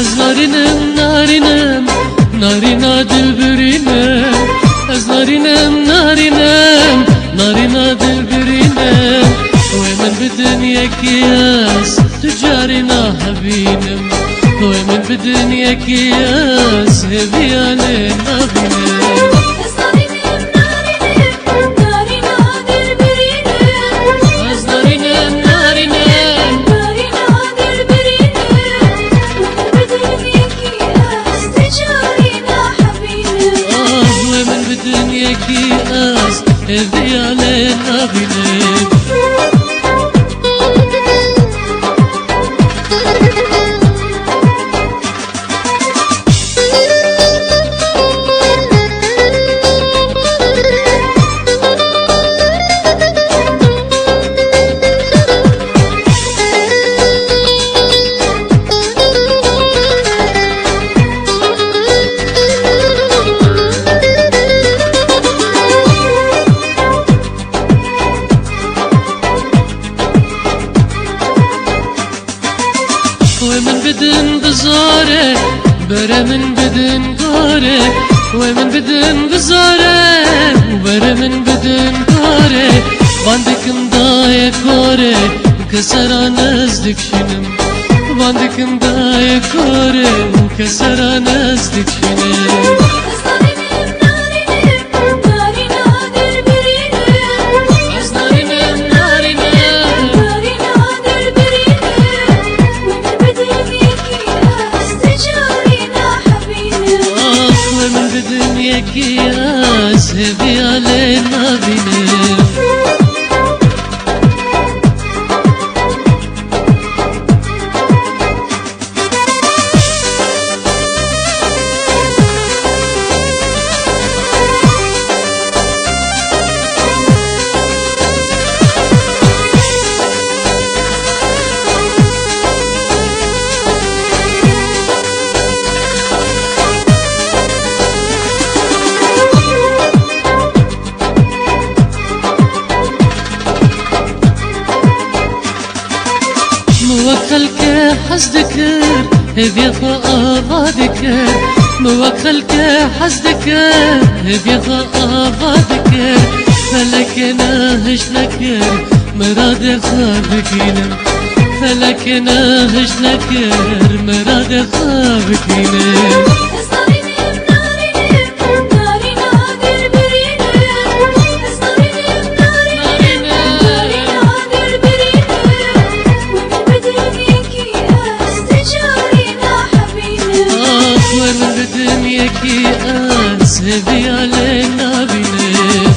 از نارینم نارینم نارینا دلبرینم از نارینم نارینم نارینا دلبرینم و من بدنیا کیاس تجارنا هبینم و من بدنیا کیاس هبیانه نبینم كياس هذي علينا بلاد ومن بدن بزاره برا من بدن قاره ومن بدن بزاره برا من بدن قاره باندكم دايا كوره وكسر نزدك شنم باندكم دايا كوره وكسر نزدك شنم كياس هذي علينا بنام موكلك حسدكر هذي خابادكر موكلك حسدكر هذي خابادكر فلك ناهش لكر مراد خابكينم فلك ناهش لكر مراد خابكينم كياس هذي علينا بنام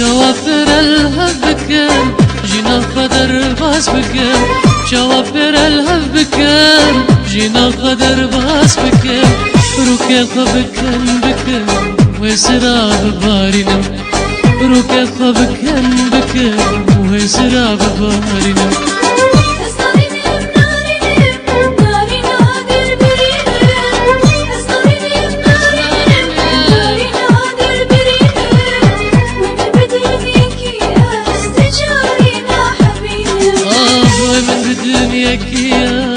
شوافر الهب بكم جينا قدر باس بكم شوافر الهب بكم جينا قدر باس بكم روكي خبكم بكم وسراب بارينم روكي خبكم بكم وسراب بارينم یکیه